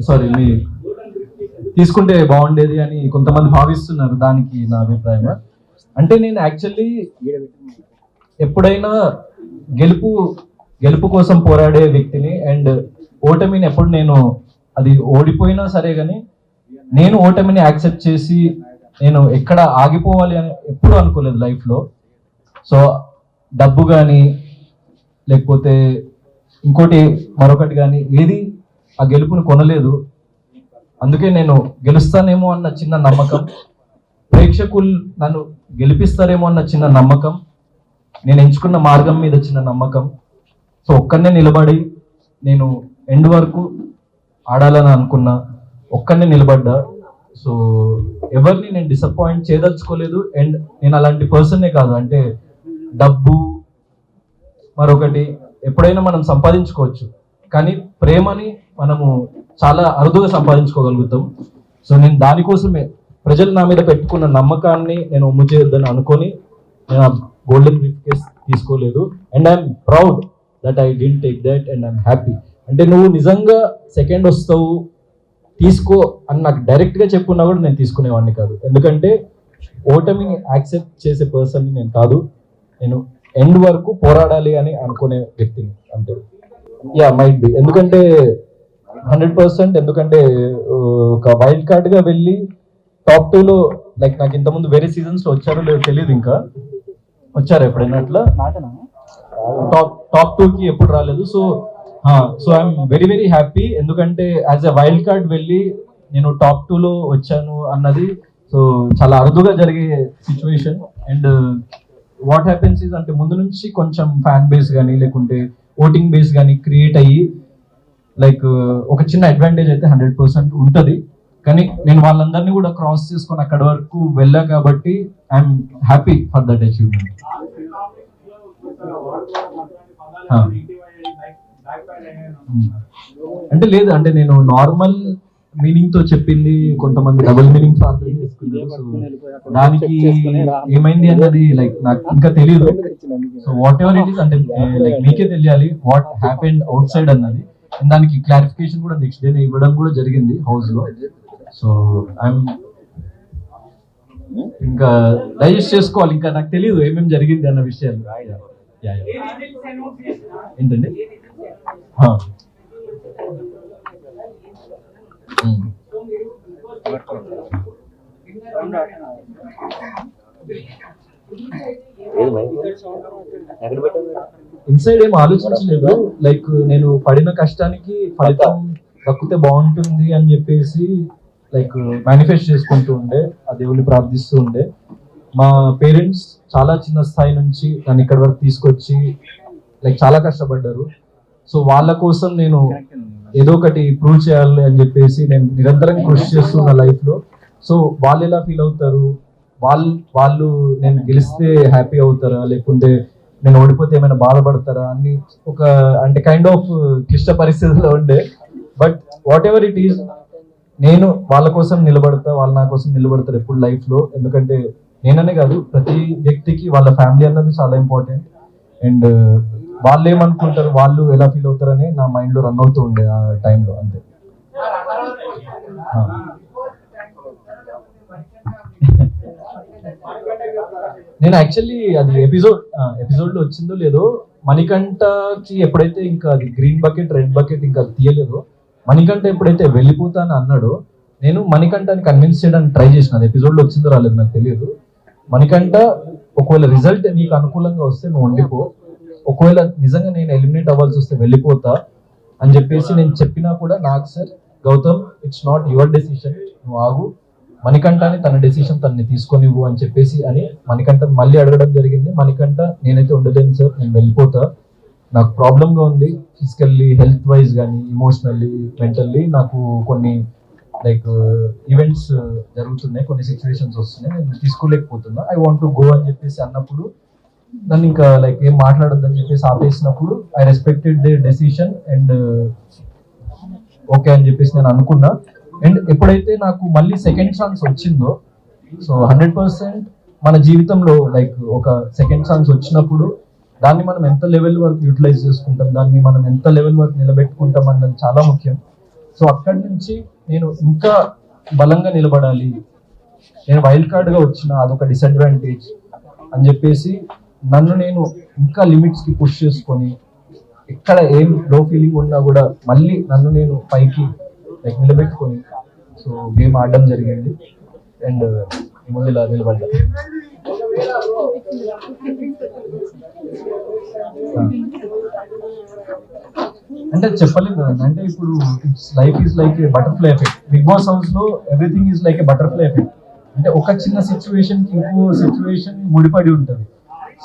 Sorry మీ తీసుకుంటే బాగుండేది అని కొంతమంది భావిస్తున్నారు. దానికి నా అభిప్రాయం అంటే నేను యాక్చువల్లీ ఎప్పుడైనా గెలుపు గెలుపు కోసం పోరాడే వ్యక్తిని. అండ్ ఓటమిని ఎప్పుడు నేను అది ఓడిపోయినా సరే కానీ నేను ఓటమిని యాక్సెప్ట్ చేసి నేను ఎక్కడ ఆగిపోవాలి అని ఎప్పుడు అనుకోలేదు లైఫ్లో. సో డబ్బు కానీ లేకపోతే ఇంకోటి మరొకటి కానీ ఏది ఆ గెలుపుని కొనలేదు. అందుకే నేను గెలుస్తానేమో అన్న చిన్న నమ్మకం, ప్రేక్షకులు నన్ను గెలిపిస్తారేమో అన్న చిన్న నమ్మకం, నేను ఎంచుకున్న మార్గం మీద చిన్న నమ్మకం. సో ఒక్కనే నిలబడి నేను ఎండ్ వరకు ఆడాలని అనుకున్నా, ఒక్కనే నిలబడ్డా. సో ఎవరిని నేను డిసప్పాయింట్ చేయదలుచుకోలేదు. అండ్ నేను అలాంటి పర్సన్నే కాదు. అంటే డబ్బు మరొకటి ఎప్పుడైనా మనం సంపాదించుకోవచ్చు, కానీ ప్రేమని మనము చాలా అరుదుగా సంపాదించుకోగలుగుతాం. సో నేను దానికోసమే ప్రజలు నా మీద పెట్టుకున్న నమ్మకాన్ని నేను ఒమ్ము చేయొద్దని అనుకొని నేను ఆ గోల్డెన్ బ్రీఫ్ కేస్ తీసుకోలేదు. And I'm proud that I didn't take that and I'm happy. అంటే నువ్వు నిజంగా సెకండ్ వస్తావు తీసుకో అని నాకు డైరెక్ట్గా చెప్పుకున్నా కూడా నేను తీసుకునేవాడిని కాదు. ఎందుకంటే ఓటమిని యాక్సెప్ట్ చేసే పర్సన్ నేను కాదు. నేను ఎండ్ వరకు పోరాడాలి అని అనుకునే వ్యక్తిని అంతే. యా మైట్ బి, ఎందుకంటే 100%. ఎందుకంటే ఒక వైల్డ్ కార్డ్ గా వెళ్ళి టాప్ 2లో లైక్ నాకు ఇంతకుముందు వేరే సీజన్స్ లో వచ్చారో లేదో తెలియదు. ఇంకా వచ్చారు ఎప్పుడైనా అట్లా టాప్ 2కి ఎప్పుడు రాలేదు. So I'm very very happy. ఎందుకంటే యాజ్ ఎ వైల్డ్ కార్డ్ వెళ్ళి నేను టాప్ 2లో వచ్చాను అన్నది సో చాలా అరుదుగా జరిగే situation. And what happens is అంటే ముందు నుంచి కొంచెం ఫ్యాన్ బేస్ కానీ లేకుంటే ఓటింగ్ బేస్ కానీ క్రియేట్ అయ్యి లైక్ ఒక చిన్న అడ్వాంటేజ్ అయితే 100% ఉంటుంది. కానీ నేను వాళ్ళందరినీ కూడా క్రాస్ చేసుకొని అక్కడి వరకు వెళ్ళా కాబట్టి I'm happy for that achievement. అంటే లేదు, అంటే నేను నార్మల్ మీనింగ్ తో చెప్పింది కొంతమంది డబుల్ మీనింగ్స్ అర్థం చేసుకున్నారు. సో దానికి ఏమైంది అన్నది లైక్ నాకు ఇంకా తెలియదు. So what ever it is అంటే లైక్ మీకే తెలియాలి వాట్ హ్యాపెండ్ అవుట్ సైడ్ అన్నది. దానికి క్లారిఫికేషన్ కూడా నెక్స్ట్ డే ఇవ్వడం కూడా జరిగింది హౌస్ లో. సో ఐఎమ్ ఇంకా డైజెస్ట్ చేసుకోవాలి. ఇంకా నాకు తెలియదు ఏమేమి జరిగింది అన్న విషయాలు. ఏంటండి ఇన్సైడ్ ఏం ఆలోచించలేదు. లైక్ నేను పడిన కష్టానికి ఫలితం దక్కితే బాగుంటుంది అని చెప్పేసి లైక్ మేనిఫెస్ట్ చేసుకుంటూ ఉండే, ఆ దేవుని ప్రార్థిస్తూ ఉండే. మా పేరెంట్స్ చాలా చిన్న స్థాయి నుంచి నన్ను ఇక్కడి వరకు తీసుకొచ్చి లైక్ చాలా కష్టపడ్డారు. సో వాళ్ళ కోసం నేను ఏదో ఒకటి ప్రూవ్ చేయాలి అని చెప్పేసి నేను నిరంతరం కృషి చేస్తున్నా లైఫ్ లో. సో వాళ్ళు ఎలా ఫీల్ అవుతారు, వాళ్ళు నేను గెలిస్తే హ్యాపీ అవుతారా లేకుంటే నేను ఓడిపోతే ఏమైనా బాధపడతారా అని ఒక అంటే కైండ్ ఆఫ్ క్లిష్ట పరిస్థితుల్లో ఉండే. But what ever it is నేను వాళ్ళ కోసం నిలబడతా, వాళ్ళు నా కోసం నిలబడతారు ఎప్పుడు లైఫ్ లో. ఎందుకంటే నేననే కాదు ప్రతి వ్యక్తికి వాళ్ళ ఫ్యామిలీ అన్నది చాలా ఇంపార్టెంట్. అండ్ వాళ్ళు ఏమనుకుంటారు, వాళ్ళు ఎలా ఫీల్ అవుతారని నా మైండ్ లో రన్ అవుతూ ఉండే ఆ టైంలో అంతే. నేను యాక్చువల్లీ అది ఎపిసోడ్ లో వచ్చిందో లేదో మణికంఠకి ఎప్పుడైతే ఇంకా అది గ్రీన్ బకెట్ రెడ్ బకెట్ ఇంకా తీయలేదో, మణికంఠ ఎప్పుడైతే వెళ్ళిపోతాను అన్నాడో నేను మణికంఠని కన్విన్స్ చేయడానికి ట్రై చేసిన. అది ఎపిసోడ్ లో వచ్చిందో రాలేదు నాకు తెలియదు. మణికంఠ ఒకవేళ రిజల్ట్ నీకు అనుకూలంగా వస్తే నువ్వు ఉండిపో, ఒకవేళ నిజంగా నేను ఎలిమినేట్ అవ్వాల్సి వస్తే వెళ్ళిపోతా అని చెప్పేసి నేను చెప్పినా కూడా నాకు sir Gautam it's not your decision, నువ్వు ఆగు, మణికంఠని తన డెసిషన్ తనని తీసుకొనివ్వు అని చెప్పేసి అని మణికంఠ మళ్ళీ అడగడం జరిగింది. మణికంఠ నేనైతే ఉండలేను సార్, నేను వెళ్ళిపోతా, నాకు ప్రాబ్లంగా ఉంది ఫిజికల్లీ హెల్త్ వైజ్ కానీ ఇమోషనల్లీ మెంటల్లీ నాకు కొన్ని లైక్ ఈవెంట్స్ జరుగుతున్నాయి, కొన్ని సిచ్యువేషన్స్ వస్తున్నాయి, నేను తీసుకోలేకపోతున్నా, ఐ వాంట్ టు గో అని చెప్పేసి అన్నప్పుడు నన్ను ఇంకా లైక్ ఏం మాట్లాడొద్దని చెప్పేసి ఆపేసినప్పుడు I respected the decision and okay అని చెప్పేసి నేను అనుకున్నా. అండ్ ఎప్పుడైతే నాకు మళ్ళీ సెకండ్ ఛాన్స్ వచ్చిందో, సో 100% మన జీవితంలో లైక్ ఒక సెకండ్ ఛాన్స్ వచ్చినప్పుడు దాన్ని మనం ఎంత లెవెల్ వరకు యూటిలైజ్ చేసుకుంటాం, దాన్ని మనం ఎంత లెవెల్ వరకు నిలబెట్టుకుంటాం అన్నది చాలా ముఖ్యం. సో అక్కడి నుంచి నేను ఇంకా బలంగా నిలబడాలి, నేను వైల్డ్ కార్డ్గా వచ్చిన అదొక డిసడ్వాంటేజ్ అని చెప్పేసి నన్ను నేను ఇంకా లిమిట్స్కి పుష్ చేసుకొని ఎక్కడ ఏం లో ఫీలింగ్ ఉన్నా కూడా మళ్ళీ నన్ను నేను పైకి లైక్ నిలబెట్టుకొని సో గేమ్ ఆడడం జరిగింది అండ్ ముందు ఇలా నిలబడ్డా. అంటే చెప్పలేదు అంటే ఇప్పుడు life is like a butterfly effect. Bigg Boss house లో everything is like a butterfly effect. అంటే ఒక చిన్న సిచ్యువేషన్ కి ఇంకో సిచ్యువేషన్ ముడిపడి ఉంటుంది.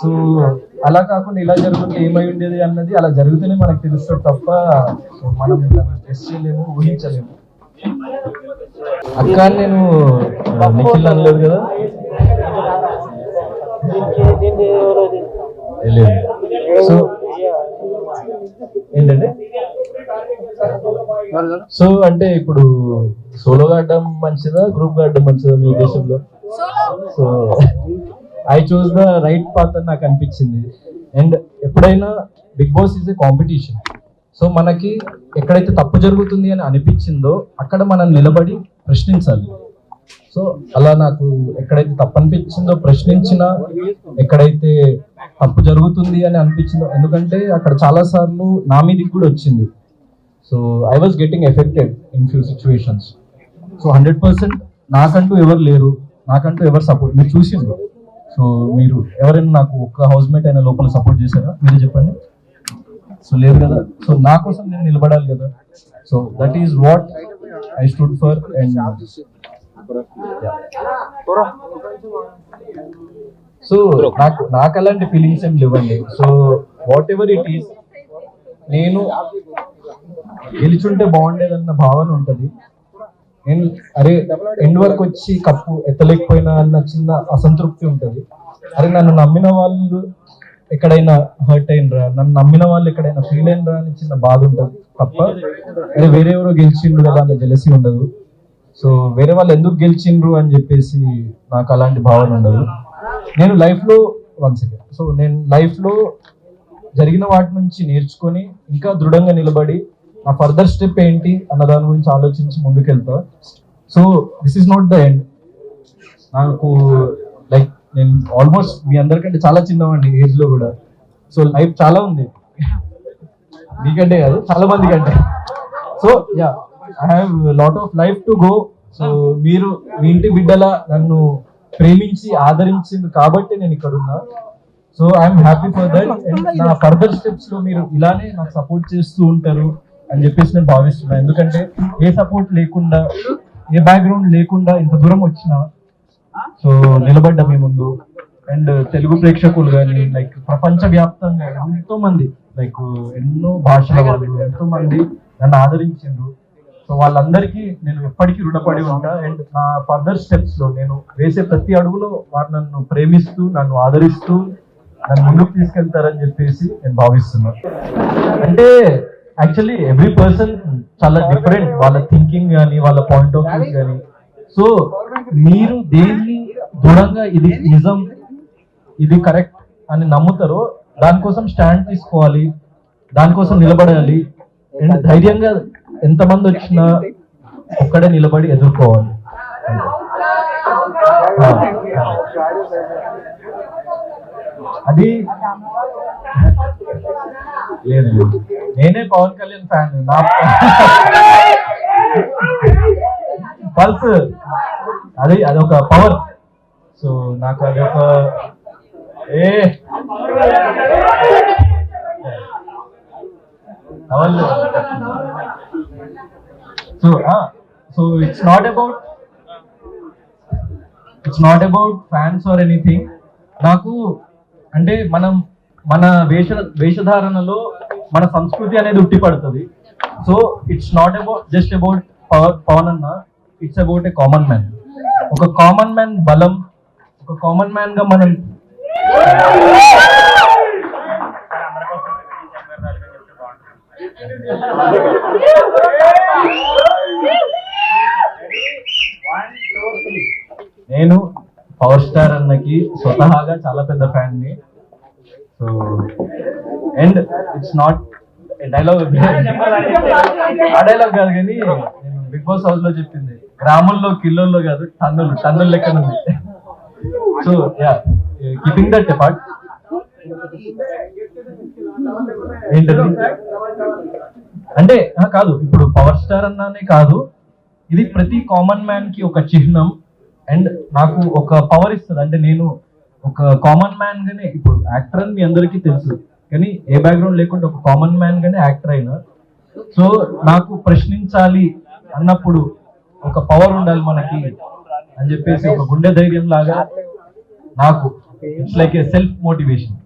సో అలా కాకుండా ఇలా జరుగుతుంటే ఏమై ఉండేది అన్నది అలా జరిగితేనే మనకు తెలుస్తుంది తప్ప సో మనం గెస్ చేయలేము, ఊహించలేము. అక్క నేను నిఖిల్ అనలేదు కదా, సో ఏంటంటే సో అంటే ఇప్పుడు సోలోగా ఆడడం మంచిదా గ్రూప్ గా ఆడడం మంచిదా మీ ఉద్దేశంలో? So I choose the right path అని నాకు అనిపించింది. అండ్ ఎప్పుడైనా Bigg Boss is a competition. So మనకి ఎక్కడైతే తప్పు జరుగుతుంది అని అనిపించిందో అక్కడ మనం నిలబడి ప్రశ్నించాలి. సో అలా నాకు ఎక్కడైతే తప్పు అనిపించిందో ప్రశ్నించినా, ఎక్కడైతే తప్పు జరుగుతుంది అని అనిపించిందో, ఎందుకంటే అక్కడ చాలా సార్లు నా మీదకి కూడా వచ్చింది. So I was getting affected in few situations. So 100% నాకంటూ ఎవరు లేరు, నాకంటూ ఎవరు సపోర్ట్ మీరు చూసిండ్రు. సో మీరు ఎవరైనా నాకు ఒక్క హౌస్ మేట్ అయినా లోపల సపోర్ట్ చేశారా మీరు చెప్పండి? సో లేదు కదా. సో నా కోసం నేను నిలబడాలి కదా. So that is what I stood for. And so నాకు అలాంటి ఫీలింగ్స్ ఏం లేవండి. So what ever it is, నేను గెలిచుంటే బాగుండేదన్న భావన ఉంటుంది. నేను అరే ఎండ్ వరకు వచ్చి కప్పు ఎత్తలేకపోయినా అన్న చిన్న అసంతృప్తి ఉంటుంది. అరే నన్ను నమ్మిన వాళ్ళు ఎక్కడైనా హర్ట్ అయినరా, నన్ను నమ్మిన వాళ్ళు ఎక్కడైనా ఫీల్ అయినరా అని చిన్న బాధ ఉంటుంది తప్ప అరే వేరే ఎవరో గెలిచిండ్రు కదా అన్న జెలసీ ఉండదు. సో వేరే వాళ్ళు ఎందుకు గెలిచిండ్రు అని చెప్పేసి నాకు అలాంటి భావన ఉండదు. నేను లైఫ్లో నేను లైఫ్లో జరిగిన వాటి నుంచి నేర్చుకొని ఇంకా దృఢంగా నిలబడి నా ఫర్దర్ స్టెప్ ఏంటి అన్న దాని గురించి ఆలోచించి ముందుకెళ్తా. So this is not the end. నాకు లైక్ నేను ఆల్మోస్ట్ మీ అందరికంటే చాలా చిన్నవాడిని ఏజ్ లో కూడా. సో లైఫ్ చాలా ఉంది మీకంటే కాదు, చాలా మంది కంటే. So yeah I have lot of life to go. So మీరు మీ ఇంటి బిడ్డలా నన్ను ప్రేమించి ఆదరించింది కాబట్టి నేను ఇక్కడ ఉన్నా. So I'm happy for that. And నా ఫర్దర్ స్టెప్స్ లో మీరు ఇలానే నాకు సపోర్ట్ చేస్తూ ఉంటారు అని చెప్పేసి నేను భావిస్తున్నాను. ఎందుకంటే ఏ సపోర్ట్ లేకుండా, ఏ బ్యాక్గ్రౌండ్ లేకుండా ఇంత దూరం వచ్చిన సో నిలబడ్డా మీ ముందు. అండ్ తెలుగు ప్రేక్షకులు కానీ లైక్ ప్రపంచ వ్యాప్తంగా ఎంతో మంది లైక్ ఎన్నో భాషల వాళ్ళు ఎంతో మంది నన్ను ఆదరించిండ్రు. సో వాళ్ళందరికీ నేను ఎప్పటికీ రుణపడి ఉంటా. అండ్ నా ఫర్దర్ స్టెప్స్ లో నేను వేసే ప్రతి అడుగులో వారు నన్ను ప్రేమిస్తూ, నన్ను ఆదరిస్తూ, నన్ను ముందుకు తీసుకెళ్తారని చెప్పేసి నేను భావిస్తున్నాను. అంటే యాక్చువల్లీ ఎవ్రీ పర్సన్ చాలా డిఫరెంట్, వాళ్ళ థింకింగ్ కానీ వాళ్ళ పాయింట్ ఆఫ్ వ్యూ కానీ. సో మీరు దేన్ని దృఢంగా ఇది నిజం, ఇది కరెక్ట్ అని నమ్ముతారో దానికోసం స్టాండ్ తీసుకోవాలి, దానికోసం నిలబడాలి. అండ్ ధైర్యంగా ఎంతమంది వచ్చినా ఒక్కడే నిలబడి ఎదుర్కోవాలి. అది లేదు, నేనే పవన్ కళ్యాణ్ ఫ్యాన్. నా పల్స్ అదొక పవర్. సో నాకు అదొక so it's not about fans or anything. నాకు అంటే మన వేషధారణలో మన సంస్కృతి అనేది ఉట్టిపడుతుంది. So it's not about just about Pawan అన్న, it's about a common man. ఒక కామన్ మ్యాన్ బలం, ఒక కామన్ మ్యాన్ గా మనం నేను పవర్ స్టార్ అన్నకి స్వతహాగా చాలా పెద్ద ఫ్యాన్ ని. So and it's not dialogue ఆ డైలాగ్ కాదు కానీ నేను బిగ్ బాస్ హౌస్ లో చెప్పింది, గ్రామంలో కిల్లోల్లో కాదు టన్నుల లెక్కన ఉంది. So yeah, keeping that apart, ఏంటది అంటే కాదు, ఇప్పుడు పవర్ స్టార్ అన్నానే కాదు, ఇది ప్రతి కామన్ మ్యాన్ కి ఒక చిహ్నం. అండ్ నాకు ఒక పవర్ ఇస్తుంది. అంటే నేను ఒక కామన్ మ్యాన్ గానే, ఇప్పుడు యాక్టర్ అని మీ అందరికీ తెలుసు, కానీ ఏ బ్యాక్గ్రౌండ్ లేకుండా ఒక కామన్ మ్యాన్ గానే యాక్టర్ అయినా. సో నాకు ప్రశ్నించాలి అన్నప్పుడు ఒక పవర్ ఉండాలి మనకి అని చెప్పేసి ఒక గుండె ధైర్యం లాగా నాకు it's like a self motivation.